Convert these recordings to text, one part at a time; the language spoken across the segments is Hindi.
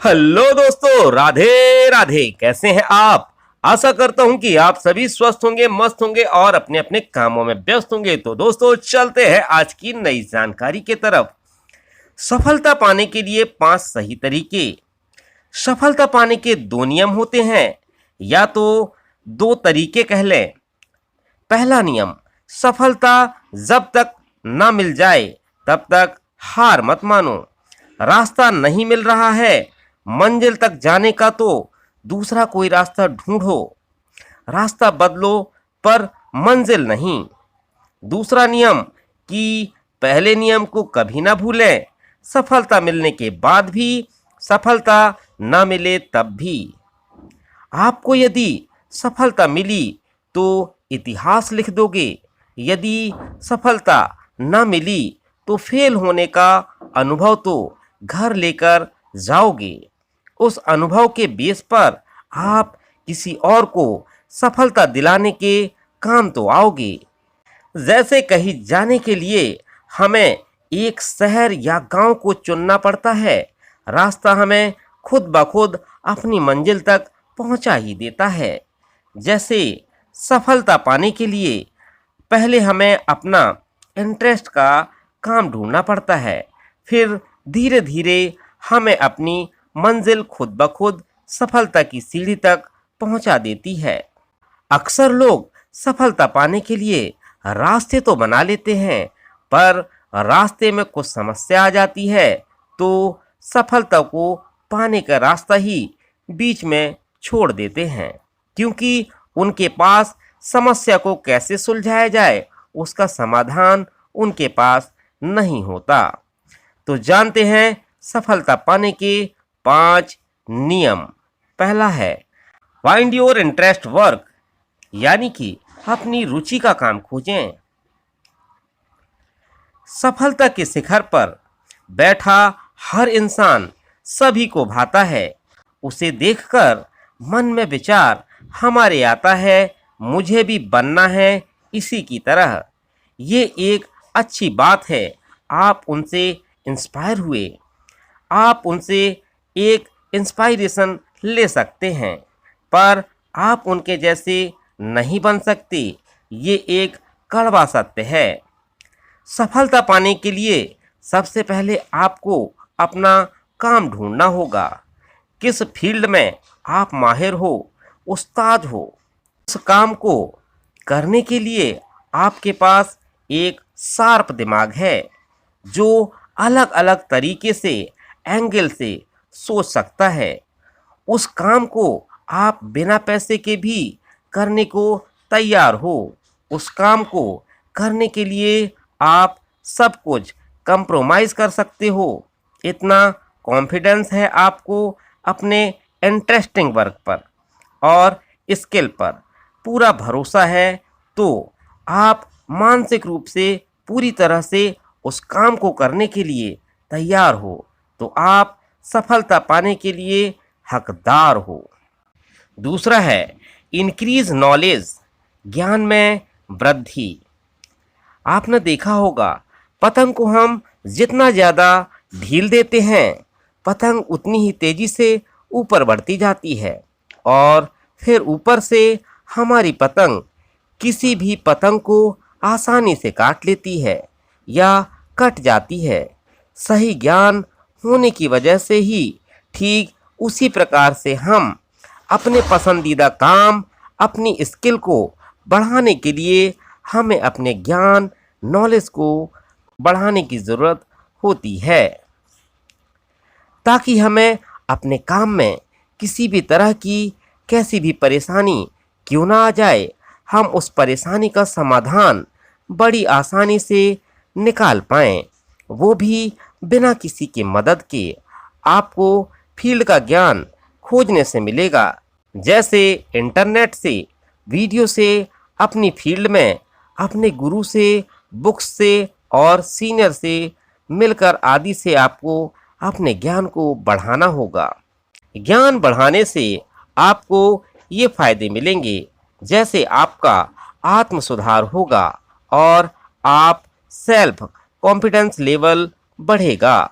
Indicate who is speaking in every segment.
Speaker 1: हेलो दोस्तों, राधे राधे। कैसे हैं आप? आशा करता हूं कि आप सभी स्वस्थ होंगे, मस्त होंगे और अपने अपने कामों में व्यस्त होंगे। तो दोस्तों, चलते हैं आज की नई जानकारी की तरफ। सफलता पाने के लिए 5 सही तरीके। सफलता पाने के 2 नियम होते हैं, या तो 2 तरीके कह लें। पहला नियम, सफलता जब तक ना मिल जाए तब तक हार मत मानो। रास्ता नहीं मिल रहा है मंजिल तक जाने का, तो दूसरा कोई रास्ता ढूंढो। रास्ता बदलो पर मंजिल नहीं। दूसरा नियम कि पहले नियम को कभी ना भूलें। सफलता मिलने के बाद भी, सफलता ना मिले तब भी। आपको यदि सफलता मिली तो इतिहास लिख दोगे, यदि सफलता न मिली तो फेल होने का अनुभव तो घर लेकर जाओगे। उस अनुभव के बेस पर आप किसी और को सफलता दिलाने के काम तो आओगे। जैसे कहीं जाने के लिए हमें एक शहर या गांव को चुनना पड़ता है, रास्ता हमें खुद ब खुद अपनी मंजिल तक पहुंचा ही देता है। जैसे सफलता पाने के लिए पहले हमें अपना इंटरेस्ट का काम ढूंढना पड़ता है, फिर धीरे धीरे हमें अपनी मंजिल खुद ब खुद सफलता की सीढ़ी तक पहुंचा देती है। अक्सर लोग सफलता पाने के लिए रास्ते तो बना लेते हैं, पर रास्ते में कुछ समस्या आ जाती है तो सफलता को पाने का रास्ता ही बीच में छोड़ देते हैं, क्योंकि उनके पास समस्या को कैसे सुलझाया जाए उसका समाधान उनके पास नहीं होता। तो जानते हैं सफलता पाने के 5 नियम। पहला है फाइंड योर इंटरेस्ट वर्क, यानी कि अपनी रुचि का काम खोजें। सफलता के शिखर पर बैठा हर इंसान सभी को भाता है। उसे देखकर मन में विचार हमारे आता है, मुझे भी बनना है इसी की तरह। ये एक अच्छी बात है। आप उनसे इंस्पायर हुए, आप उनसे एक इंस्पायरेशन ले सकते हैं, पर आप उनके जैसे नहीं बन सकते। ये एक कड़वा सत्य है। सफलता पाने के लिए सबसे पहले आपको अपना काम ढूंढना होगा। किस फील्ड में आप माहिर हो, उस्ताद हो, उस काम को करने के लिए आपके पास एक शार्प दिमाग है जो अलग अलग तरीके से, एंगल से सोच सकता है। उस काम को आप बिना पैसे के भी करने को तैयार हो। उस काम को करने के लिए आप सब कुछ कंप्रोमाइज़ कर सकते हो। इतना कॉन्फिडेंस है आपको अपने इंटरेस्टिंग वर्क पर और स्किल पर पूरा भरोसा है, तो आप मानसिक रूप से पूरी तरह से उस काम को करने के लिए तैयार हो, तो आप सफलता पाने के लिए हकदार हो। दूसरा है इंक्रीज नॉलेज, ज्ञान में वृद्धि। आपने देखा होगा, पतंग को हम जितना ज़्यादा ढील देते हैं, पतंग उतनी ही तेज़ी से ऊपर बढ़ती जाती है, और फिर ऊपर से हमारी पतंग किसी भी पतंग को आसानी से काट लेती है या कट जाती है। सही ज्ञान होने की वजह से ही ठीक उसी प्रकार से हम अपने पसंदीदा काम, अपनी स्किल को बढ़ाने के लिए हमें अपने ज्ञान, नॉलेज को बढ़ाने की ज़रूरत होती है, ताकि हमें अपने काम में किसी भी तरह की कैसी भी परेशानी क्यों ना आ जाए, हम उस परेशानी का समाधान बड़ी आसानी से निकाल पाएँ, वो भी बिना किसी की मदद के। आपको फील्ड का ज्ञान खोजने से मिलेगा, जैसे इंटरनेट से, वीडियो से, अपनी फील्ड में अपने गुरु से, बुक्स से और सीनियर से मिलकर आदि से आपको अपने ज्ञान को बढ़ाना होगा। ज्ञान बढ़ाने से आपको ये फायदे मिलेंगे, जैसे आपका आत्म सुधार होगा और आप सेल्फ कॉन्फिडेंस लेवल बढ़ेगा।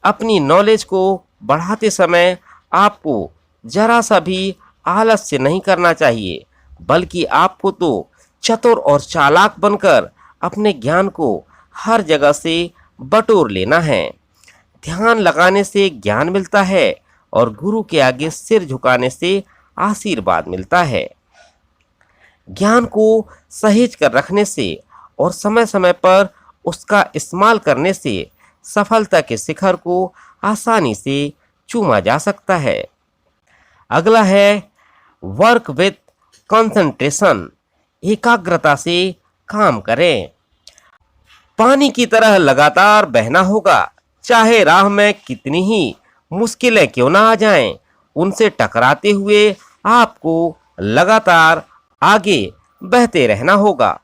Speaker 1: अपनी नॉलेज को बढ़ाते समय आपको जरा सा भी आलस्य नहीं करना चाहिए, बल्कि आपको तो चतुर और चालाक बनकर अपने ज्ञान को हर जगह से बटोर लेना है। ध्यान लगाने से ज्ञान मिलता है और गुरु के आगे सिर झुकाने से आशीर्वाद मिलता है। ज्ञान को सहेज कर रखने से और समय समय पर उसका इस्तेमाल करने से सफलता के शिखर को आसानी से चूमा जा सकता है। अगला है वर्क विथ कंसंट्रेशन, एकाग्रता से काम करें। पानी की तरह लगातार बहना होगा, चाहे राह में कितनी ही मुश्किलें क्यों ना आ जाएं, उनसे टकराते हुए आपको लगातार आगे बहते रहना होगा।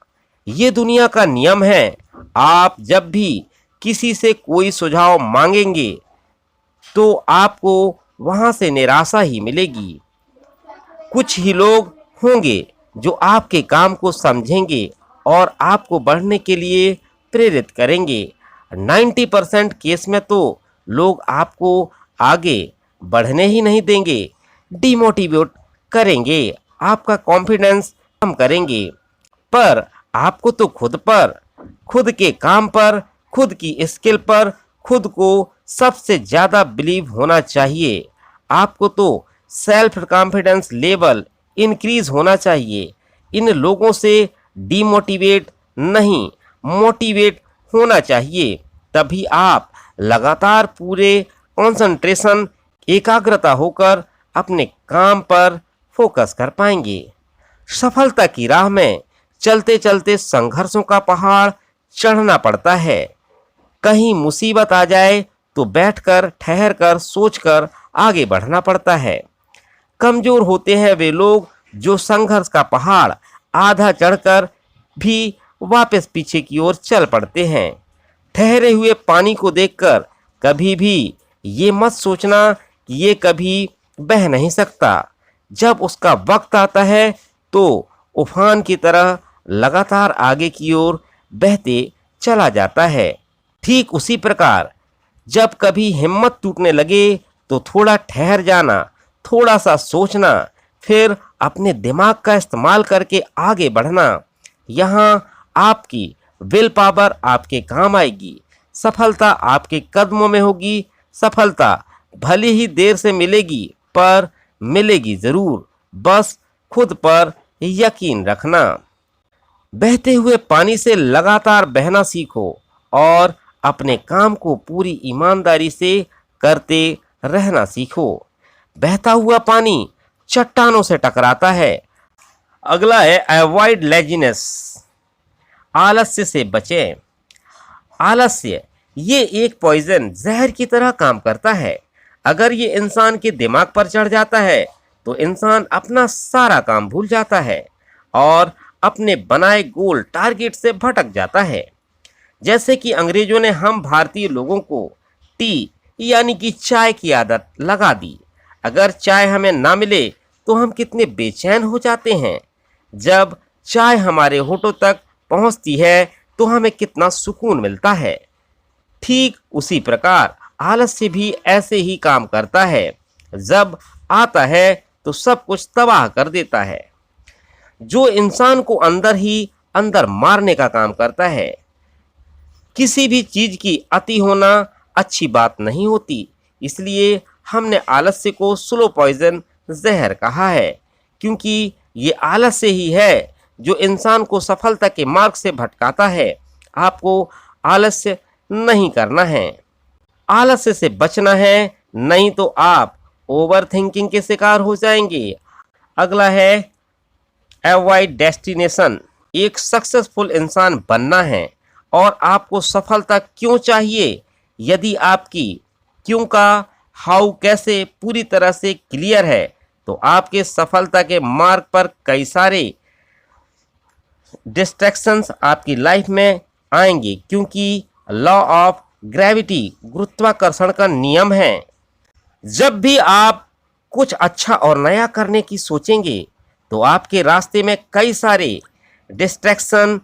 Speaker 1: ये दुनिया का नियम है। आप जब भी किसी से कोई सुझाव मांगेंगे तो आपको वहां से निराशा ही मिलेगी। कुछ ही लोग होंगे जो आपके काम को समझेंगे और आपको बढ़ने के लिए प्रेरित करेंगे। 90% केस में तो लोग आपको आगे बढ़ने ही नहीं देंगे, डिमोटिवेट करेंगे, आपका कॉन्फिडेंस कम करेंगे। पर आपको तो खुद पर, खुद के काम पर, खुद की स्किल पर खुद को सबसे ज़्यादा बिलीव होना चाहिए। आपको तो सेल्फ कॉन्फिडेंस लेवल इंक्रीज होना चाहिए। इन लोगों से डीमोटिवेट नहीं, मोटिवेट होना चाहिए। तभी आप लगातार पूरे कंसंट्रेशन, एकाग्रता होकर अपने काम पर फोकस कर पाएंगे। सफलता की राह में चलते चलते संघर्षों का पहाड़ चढ़ना पड़ता है। कहीं मुसीबत आ जाए तो बैठकर, ठहरकर, सोचकर आगे बढ़ना पड़ता है। कमजोर होते हैं वे लोग जो संघर्ष का पहाड़ आधा चढ़कर भी वापस पीछे की ओर चल पड़ते हैं। ठहरे हुए पानी को देखकर कभी भी ये मत सोचना कि ये कभी बह नहीं सकता। जब उसका वक्त आता है तो उफान की तरह लगातार आगे की ओर बहते चला जाता है। ठीक उसी प्रकार जब कभी हिम्मत टूटने लगे तो थोड़ा ठहर जाना, थोड़ा सा सोचना, फिर अपने दिमाग का इस्तेमाल करके आगे बढ़ना। यहाँ आपकी विल पावर आपके काम आएगी। सफलता आपके कदमों में होगी। सफलता भले ही देर से मिलेगी पर मिलेगी ज़रूर। बस खुद पर यकीन रखना। बहते हुए पानी से लगातार बहना सीखो और अपने काम को पूरी ईमानदारी से करते रहना सीखो। बहता हुआ पानी चट्टानों से टकराता है। अगला है अवॉइड लेजीनेस, आलस्य से बचें। आलस्य ये एक पॉइजन, जहर की तरह काम करता है। अगर ये इंसान के दिमाग पर चढ़ जाता है तो इंसान अपना सारा काम भूल जाता है और अपने बनाए गोल टारगेट से भटक जाता है। जैसे कि अंग्रेजों ने हम भारतीय लोगों को टी यानी कि चाय की आदत लगा दी। अगर चाय हमें ना मिले तो हम कितने बेचैन हो जाते हैं। जब चाय हमारे होठों तक पहुंचती है तो हमें कितना सुकून मिलता है। ठीक उसी प्रकार आलस्य भी ऐसे ही काम करता है। जब आता है तो सब कुछ तबाह कर देता है, जो इंसान को अंदर ही अंदर मारने का काम करता है। किसी भी चीज की अति होना अच्छी बात नहीं होती, इसलिए हमने आलस्य को स्लो पॉइजन, जहर कहा है, क्योंकि ये आलस्य ही है जो इंसान को सफलता के मार्ग से भटकाता है। आपको आलस्य नहीं करना है, आलस्य से बचना है, नहीं तो आप ओवर थिंकिंग के शिकार हो जाएंगे। अगला है अवॉइड डेस्टिनेशन। एक सक्सेसफुल इंसान बनना है और आपको सफलता क्यों चाहिए। यदि आपकी क्यों का हाउ कैसे पूरी तरह से क्लियर है तो आपके सफलता के मार्ग पर कई सारे डिस्ट्रैक्शंस आपकी लाइफ में आएंगे, क्योंकि लॉ ऑफ ग्रेविटी, गुरुत्वाकर्षण का नियम है। जब भी आप कुछ अच्छा और नया करने की सोचेंगे तो आपके रास्ते में कई सारे डिस्ट्रैक्शन,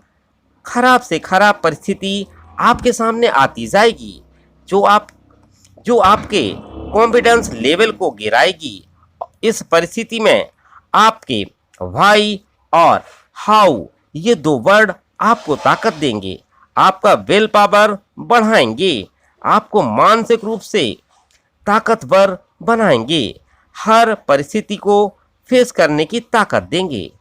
Speaker 1: खराब से खराब परिस्थिति आपके सामने आती जाएगी, जो आपके कॉन्फिडेंस लेवल को गिराएगी। इस परिस्थिति में आपके व्हाई और हाउ ये दो वर्ड आपको ताकत देंगे, आपका विल पावर बढ़ाएंगे, आपको मानसिक रूप से ताकतवर बनाएंगे, हर परिस्थिति को फेस करने की ताकत देंगे।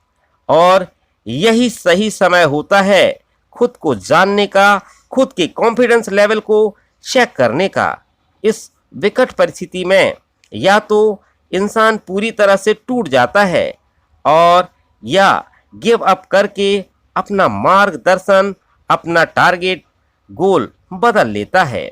Speaker 1: और यही सही समय होता है खुद को जानने का, खुद के कॉन्फिडेंस लेवल को चेक करने का। इस विकट परिस्थिति में या तो इंसान पूरी तरह से टूट जाता है और या गिव अप करके अपना मार्गदर्शन, अपना टारगेट, गोल बदल लेता है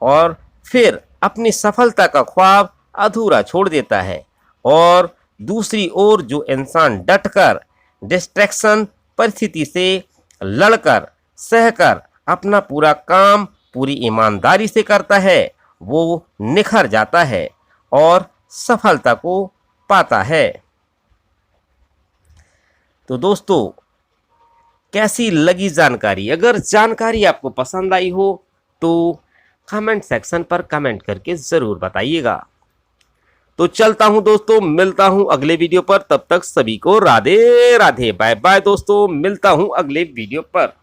Speaker 1: और फिर अपनी सफलता का ख्वाब अधूरा छोड़ देता है। और दूसरी ओर जो इंसान डटकर डिस्ट्रैक्शन परिस्थिति से लड़कर सहकर अपना पूरा काम पूरी ईमानदारी से करता है, वो निखर जाता है और सफलता को पाता है। तो दोस्तों, कैसी लगी जानकारी? अगर जानकारी आपको पसंद आई हो तो कमेंट सेक्शन पर कमेंट करके ज़रूर बताइएगा। तो चलता हूं दोस्तों, मिलता हूं अगले वीडियो पर। तब तक सभी को राधे राधे, बाय बाय दोस्तों, मिलता हूं अगले वीडियो पर।